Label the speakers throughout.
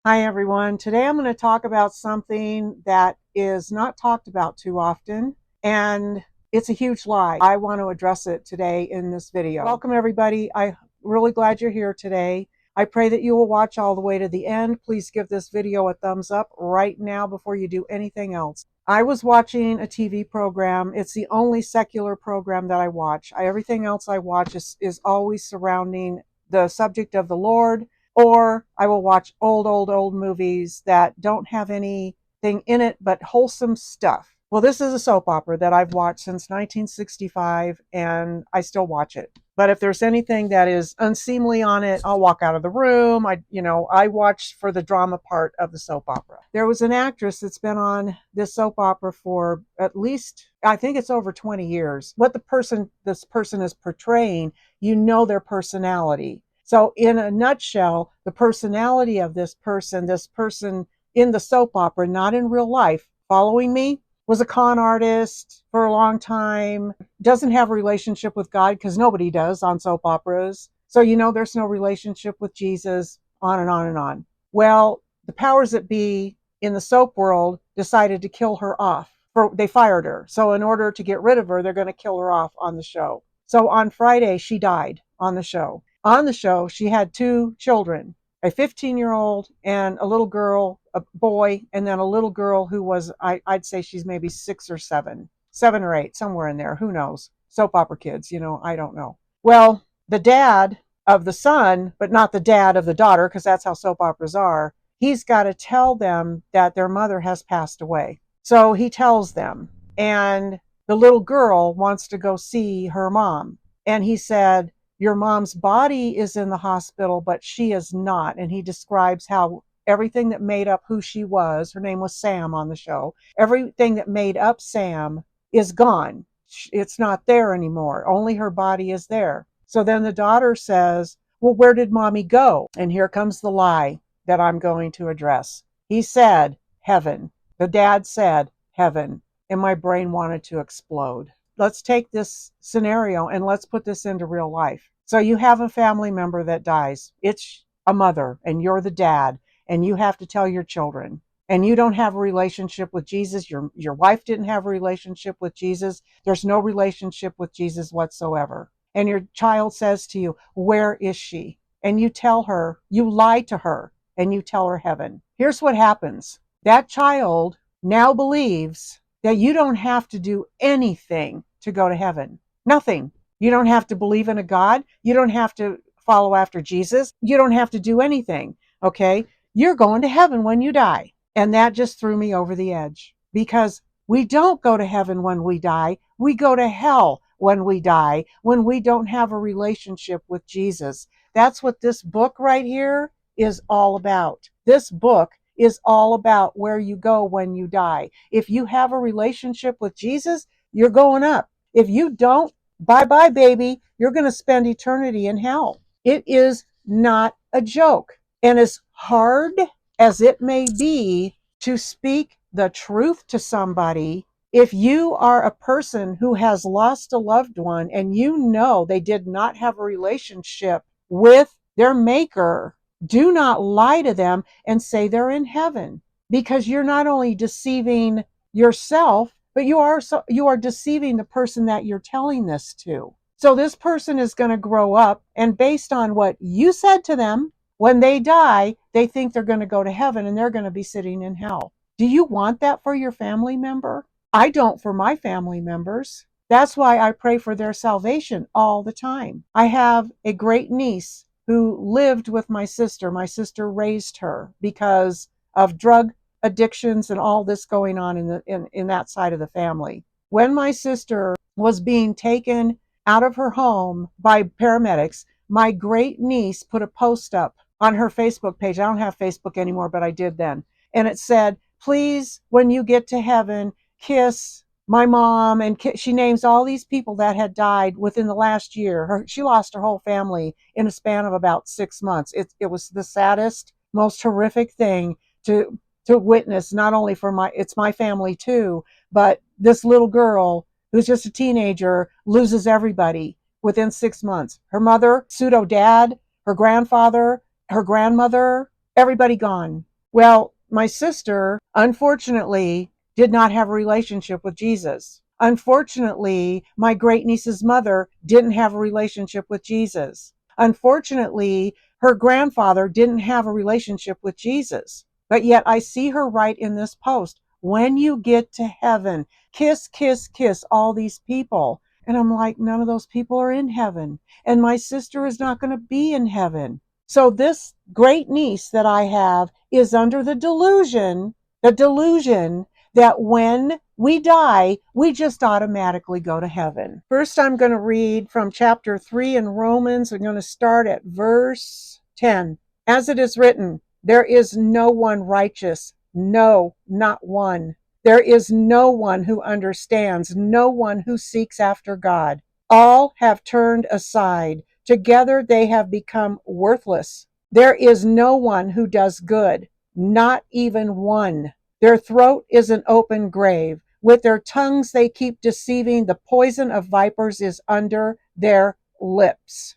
Speaker 1: Hi everyone. Today I'm going to talk about something that is not talked about too often, and it's a huge lie. I want to address it today in this video. Welcome everybody. I'm really glad you're here today. I pray that you will watch all the way to the end. Please give this video a thumbs up right now before you do anything else. I was watching a TV program. It's the only secular program that I watch. Everything else I watch is always surrounding the subject of the Lord, or I will watch old movies that don't have anything in it but wholesome stuff. Well, this is a soap opera that I've watched since 1965, and I still watch it. But if there's anything that is unseemly on it, I'll walk out of the room. I watch for the drama part of the soap opera. There was an actress that's been on this soap opera for at least, I think it's over 20 years. What this person is portraying, you know their personality. So in a nutshell, the personality of this person in the soap opera, not in real life, following me, was a con artist for a long time, doesn't have a relationship with God because nobody does on soap operas. So there's no relationship with Jesus, on and on and on. Well, the powers that be in the soap world decided to kill her off. They fired her. So in order to get rid of her, they're going to kill her off on the show. So on Friday, she died on the show. On the show, she had two children, a 15-year-old and a little girl, a boy, and then a little girl who was, I'd say she's maybe 6 or 7 or 8, somewhere in there. Who knows? Soap opera kids, I don't know. Well, the dad of the son, but not the dad of the daughter, because that's how soap operas are, he's got to tell them that their mother has passed away. So he tells them, and the little girl wants to go see her mom. And he said, your mom's body is in the hospital, but she is not. And he describes how everything that made up who she was, her name was Sam on the show, everything that made up Sam is gone. It's not there anymore. Only her body is there. So then the daughter says, well, where did mommy go? And here comes the lie that I'm going to address. He said, heaven. The dad said, heaven. And my brain wanted to explode. Let's take this scenario and let's put this into real life. So you have a family member that dies. It's a mother and you're the dad, and you have to tell your children, and you don't have a relationship with Jesus. Your wife didn't have a relationship with Jesus. There's no relationship with Jesus whatsoever. And your child says to you, where is she? And you tell her, you lie to her, and you tell her heaven. Here's what happens. That child now believes that you don't have to do anything to go to heaven. Nothing. You don't have to believe in a God. You don't have to follow after Jesus. You don't have to do anything. Okay? You're going to heaven when you die. And that just threw me over the edge, because we don't go to heaven when we die. We go to hell when we die, when we don't have a relationship with Jesus. That's what this book right here is all about. This book is all about where you go when you die. If you have a relationship with Jesus, you're going up. If you don't, bye-bye, baby. You're going to spend eternity in hell. It is not a joke. And as hard as it may be to speak the truth to somebody, if you are a person who has lost a loved one and you know they did not have a relationship with their maker, do not lie to them and say they're in heaven, because you're not only deceiving yourself, but you are deceiving the person that you're telling this to. So this person is going to grow up, and based on what you said to them, when they die, they think they're going to go to heaven and they're going to be sitting in hell. Do you want that for your family member? I don't for my family members. That's why I pray for their salvation all the time. I have a great niece who lived with my sister. My sister raised her because of drug addictions and all this going on in that side of the family. When my sister was being taken out of her home by paramedics, my great niece put a post up on her Facebook page. I don't have Facebook anymore, but I did then. And it said, please, when you get to heaven, kiss my mom. And she names all these people that had died within the last year. She lost her whole family in a span of about 6 months. It was the saddest, most horrific thing to witness, not only for it's my family too, but this little girl who's just a teenager loses everybody within 6 months. Her mother, pseudo dad, her grandfather, her grandmother, everybody gone. Well, my sister, unfortunately, did not have a relationship with Jesus. Unfortunately, my great niece's mother didn't have a relationship with Jesus. Unfortunately, her grandfather didn't have a relationship with Jesus. But yet I see her write in this post, when you get to heaven, kiss, kiss, kiss all these people. And I'm like, none of those people are in heaven. And my sister is not going to be in heaven. So this great niece that I have is under the delusion that when we die, we just automatically go to heaven. First, I'm going to read from chapter 3 in Romans. I'm going to start at verse 10. As it is written, there is no one righteous, no, not one. There is no one who understands, no one who seeks after God. All have turned aside. Together they have become worthless. There is no one who does good, not even one. Their throat is an open grave. With their tongues they keep deceiving. The poison of vipers is under their lips.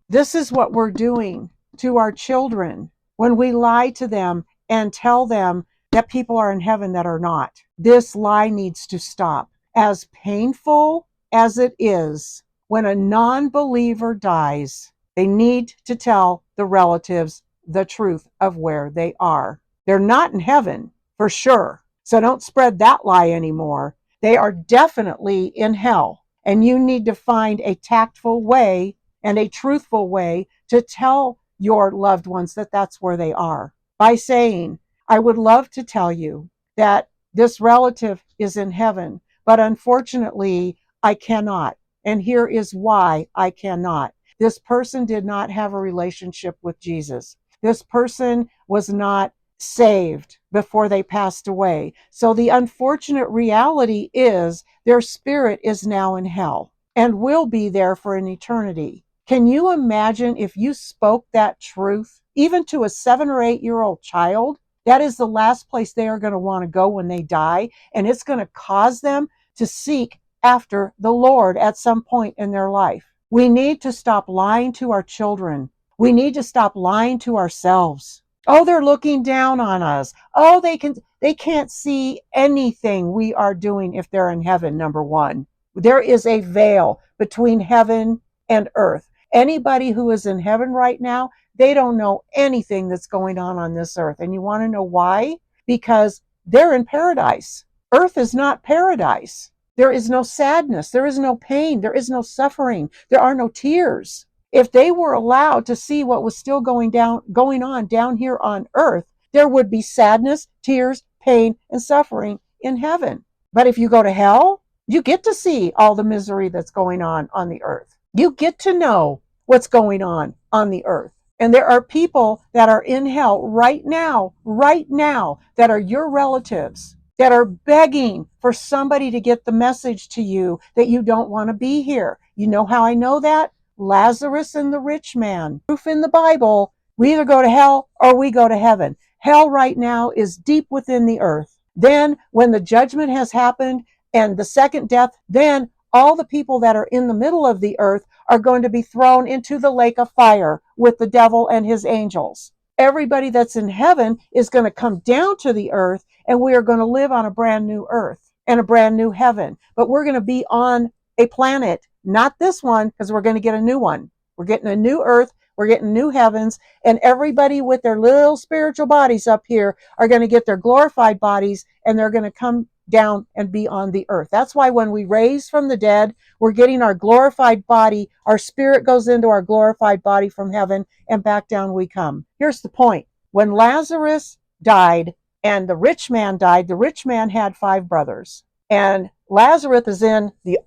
Speaker 1: This is what we're doing to our children when we lie to them and tell them that people are in heaven that are not. This lie needs to stop. As painful as it is, when a non-believer dies, they need to tell the relatives the truth of where they are. They're not in heaven, for sure. So don't spread that lie anymore. They are definitely in hell. And you need to find a tactful way and a truthful way to tell your loved ones that that's where they are. By saying, I would love to tell you that this relative is in heaven, but unfortunately, I cannot. And here is why I cannot. This person did not have a relationship with Jesus. This person was not saved before they passed away. So the unfortunate reality is their spirit is now in hell and will be there for an eternity. Can you imagine if you spoke that truth, even to a 7 or 8-year-old child? That is the last place they are going to want to go when they die, and it's going to cause them to seek after the Lord at some point in their life. We need to stop lying to our children. We need to stop lying to ourselves. Oh, they're looking down on us. Oh, they can't see anything we are doing if they're in heaven, number one. There is a veil between heaven and earth. Anybody who is in heaven right now, they don't know anything that's going on this earth. And you want to know why? Because they're in paradise. Earth is not paradise. There is no sadness. There is no pain. There is no suffering. There are no tears. If they were allowed to see what was still going on down here on earth, there would be sadness, tears, pain, and suffering in heaven. But if you go to hell, you get to see all the misery that's going on the earth. You get to know what's going on the earth. And there are people that are in hell right now, that are your relatives, that are begging for somebody to get the message to you that you don't want to be here. You know how I know that? Lazarus and the rich man. Proof in the Bible, we either go to hell or we go to heaven. Hell right now is deep within the earth. Then when the judgment has happened and the second death, then all the people that are in the middle of the earth are going to be thrown into the lake of fire with the devil and his angels. Everybody that's in heaven is going to come down to the earth, and we are going to live on a brand new earth and a brand new heaven. But we're going to be on a planet, not this one, because we're going to get a new one. We're getting a new earth. We're getting new heavens, and everybody with their little spiritual bodies up here are going to get their glorified bodies, and they're going to come down and be on the earth. That's why when we raise from the dead, we're getting our glorified body. Our spirit goes into our glorified body from heaven, and back down we come. Here's the point. When Lazarus died and the rich man died, the rich man had 5 brothers. And Lazarus is in the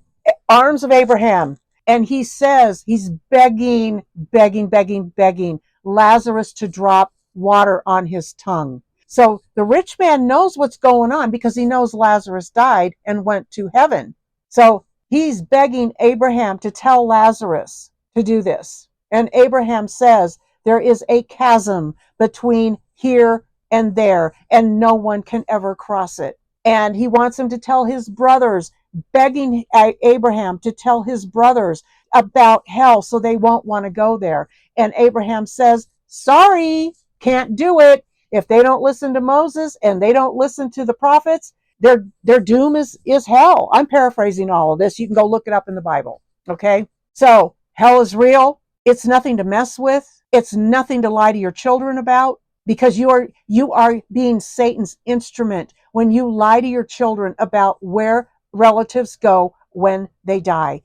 Speaker 1: arms of Abraham. And he says, he's begging Lazarus to drop water on his tongue. So the rich man knows what's going on because he knows Lazarus died and went to heaven. So he's begging Abraham to tell Lazarus to do this. And Abraham says there is a chasm between here and there, and no one can ever cross it. And he wants him to tell his brothers, begging Abraham to tell his brothers about hell so they won't want to go there. And Abraham says, sorry, can't do it. If they don't listen to Moses and they don't listen to the prophets, their doom is hell. I'm paraphrasing all of this. You can go look it up in the Bible. Okay? So hell is real. It's nothing to mess with. It's nothing to lie to your children about, because you are being Satan's instrument when you lie to your children about where relatives go when they die.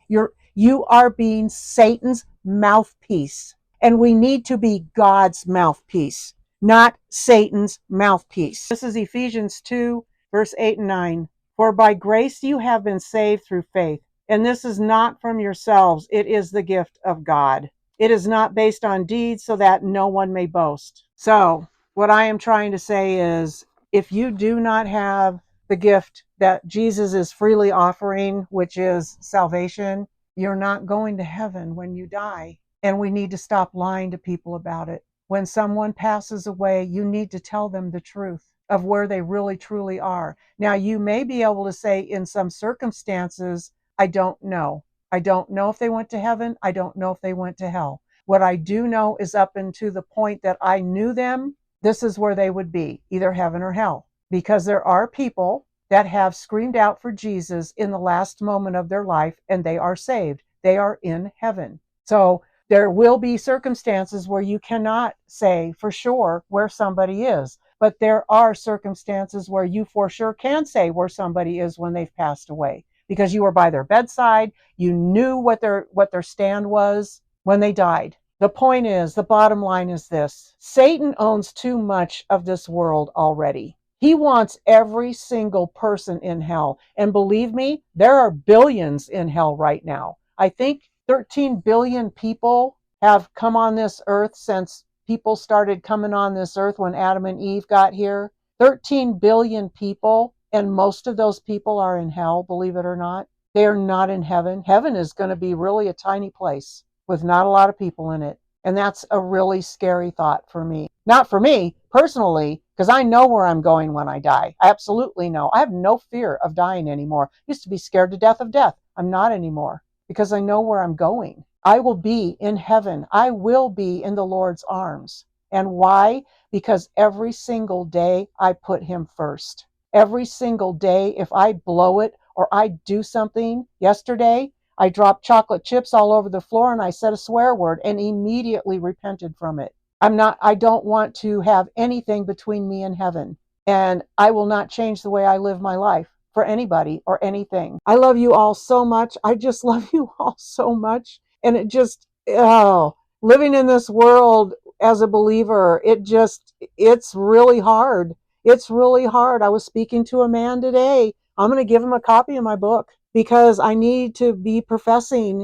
Speaker 1: You are being Satan's mouthpiece, and we need to be God's mouthpiece, not Satan's mouthpiece. This is Ephesians 2, verse 8 and 9. For by grace you have been saved through faith, and this is not from yourselves, it is the gift of God. It is not based on deeds, so that no one may boast. So, what I am trying to say is, if you do not have the gift that Jesus is freely offering, which is salvation, you're not going to heaven when you die. And we need to stop lying to people about it. When someone passes away, you need to tell them the truth of where they really truly are. Now, you may be able to say in some circumstances, I don't know. I don't know if they went to heaven. I don't know if they went to hell. What I do know is up until the point that I knew them, this is where they would be, either heaven or hell. Because there are people that have screamed out for Jesus in the last moment of their life, and they are saved. They are in heaven. So there will be circumstances where you cannot say for sure where somebody is. But there are circumstances where you for sure can say where somebody is when they've passed away, because you were by their bedside. You knew what their stand was when they died. The point is, the bottom line is this: Satan owns too much of this world already. He wants every single person in hell. And believe me, there are billions in hell right now. I think 13 billion people have come on this earth since people started coming on this earth when Adam and Eve got here. 13 billion people, and most of those people are in hell, believe it or not. They are not in heaven. Heaven is going to be really a tiny place with not a lot of people in it. And that's a really scary thought for me. Not for me personally, because I know where I'm going when I die. I absolutely know. I have no fear of dying anymore. I used to be scared to death of death. I'm not anymore, because I know where I'm going. I will be in heaven. I will be in the Lord's arms. And why? Because every single day I put him first. Every single day, if I blow it or I do something. Yesterday, I dropped chocolate chips all over the floor and I said a swear word and immediately repented from it. I don't want to have anything between me and heaven. And I will not change the way I live my life for anybody or anything. I love you all so much. I just love you all so much. And it just, living in this world as a believer, it's really hard. It's really hard. I was speaking to a man today. I'm going to give him a copy of my book because I need to be professing,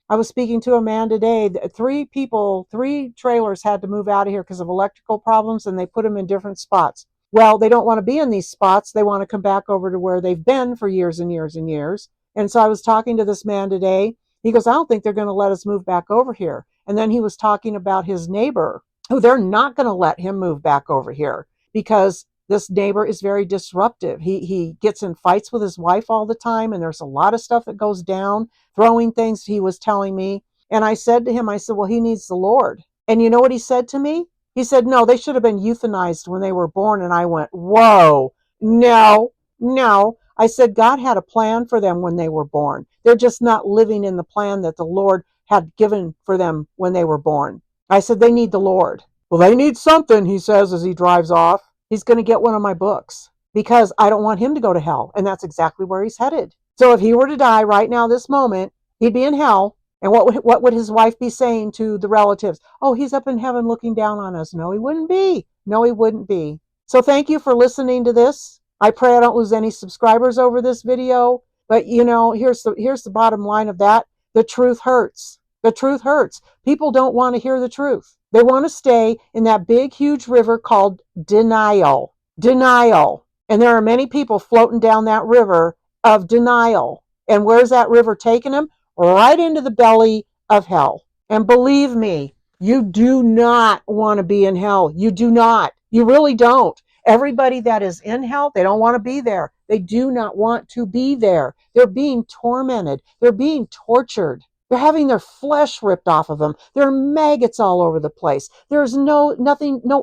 Speaker 1: I was speaking to a man today. Three trailers had to move out of here because of electrical problems, and they put them in different spots. Well, they don't want to be in these spots. They want to come back over to where they've been for years and years and years. And so I was talking to this man today. He goes, I don't think they're going to let us move back over here. And then he was talking about his neighbor, who they're not going to let him move back over here because this neighbor is very disruptive. He gets in fights with his wife all the time, and there's a lot of stuff that goes down, throwing things, he was telling me. And I said to him, I said, well, he needs the Lord. And you know what he said to me? He said, no, they should have been euthanized when they were born. And I went, whoa, no. I said, God had a plan for them when they were born. They're just not living in the plan that the Lord had given for them when they were born. I said, they need the Lord. Well, they need something, he says as he drives off. He's going to get one of my books because I don't want him to go to hell. And that's exactly where he's headed. So if he were to die right now, this moment, he'd be in hell. And what would his wife be saying to the relatives? Oh, he's up in heaven looking down on us. No, he wouldn't be. No, he wouldn't be. So thank you for listening to this. I pray I don't lose any subscribers over this video. But, here's the bottom line of that. The truth hurts. The truth hurts. People don't want to hear the truth. They want to stay in that big, huge river called denial. Denial. And there are many people floating down that river of denial. And where's that river taking them? Right into the belly of hell. And believe me, you do not want to be in hell. You do not. You really don't. Everybody that is in hell, they don't want to be there. They do not want to be there. They're being tormented. They're being tortured. They're having their flesh ripped off of them. There are maggots all over the place. There's no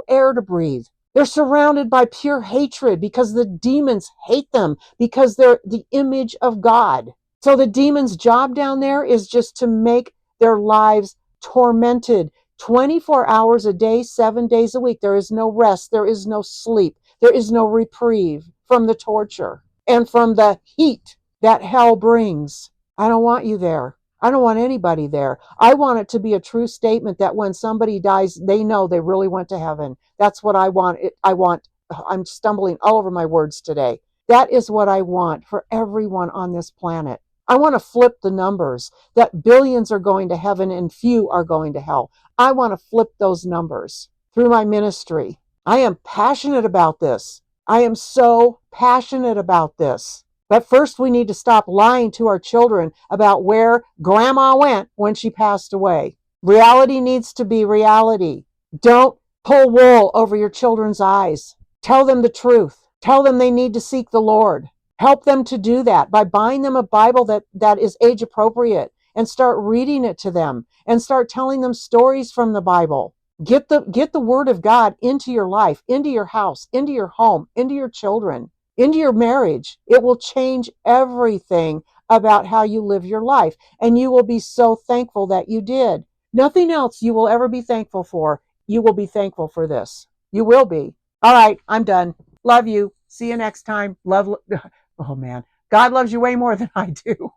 Speaker 1: air to breathe. They're surrounded by pure hatred because the demons hate them because they're the image of God. So the demon's job down there is just to make their lives tormented 24 hours a day, 7 days a week. There is no rest. There is no sleep. There is no reprieve from the torture and from the heat that hell brings. I don't want you there. I don't want anybody there. I want it to be a true statement that when somebody dies, they know they really went to heaven. That's what I want. I'm stumbling all over my words today. That is what I want for everyone on this planet. I want to flip the numbers that billions are going to heaven and few are going to hell. I want to flip those numbers through my ministry. I am passionate about this. I am so passionate about this. But first, we need to stop lying to our children about where grandma went when she passed away. Reality needs to be reality. Don't pull wool over your children's eyes. Tell them the truth. Tell them they need to seek the Lord. Help them to do that by buying them a Bible that is age appropriate and start reading it to them and start telling them stories from the Bible. Get the word of God into your life, into your house, into your home, into your children, into your marriage. It will change everything about how you live your life. And you will be so thankful that you did. Nothing else you will ever be thankful for. You will be thankful for this. You will be. All right, I'm done. Love you. See you next time. Love. Oh man, God loves you way more than I do.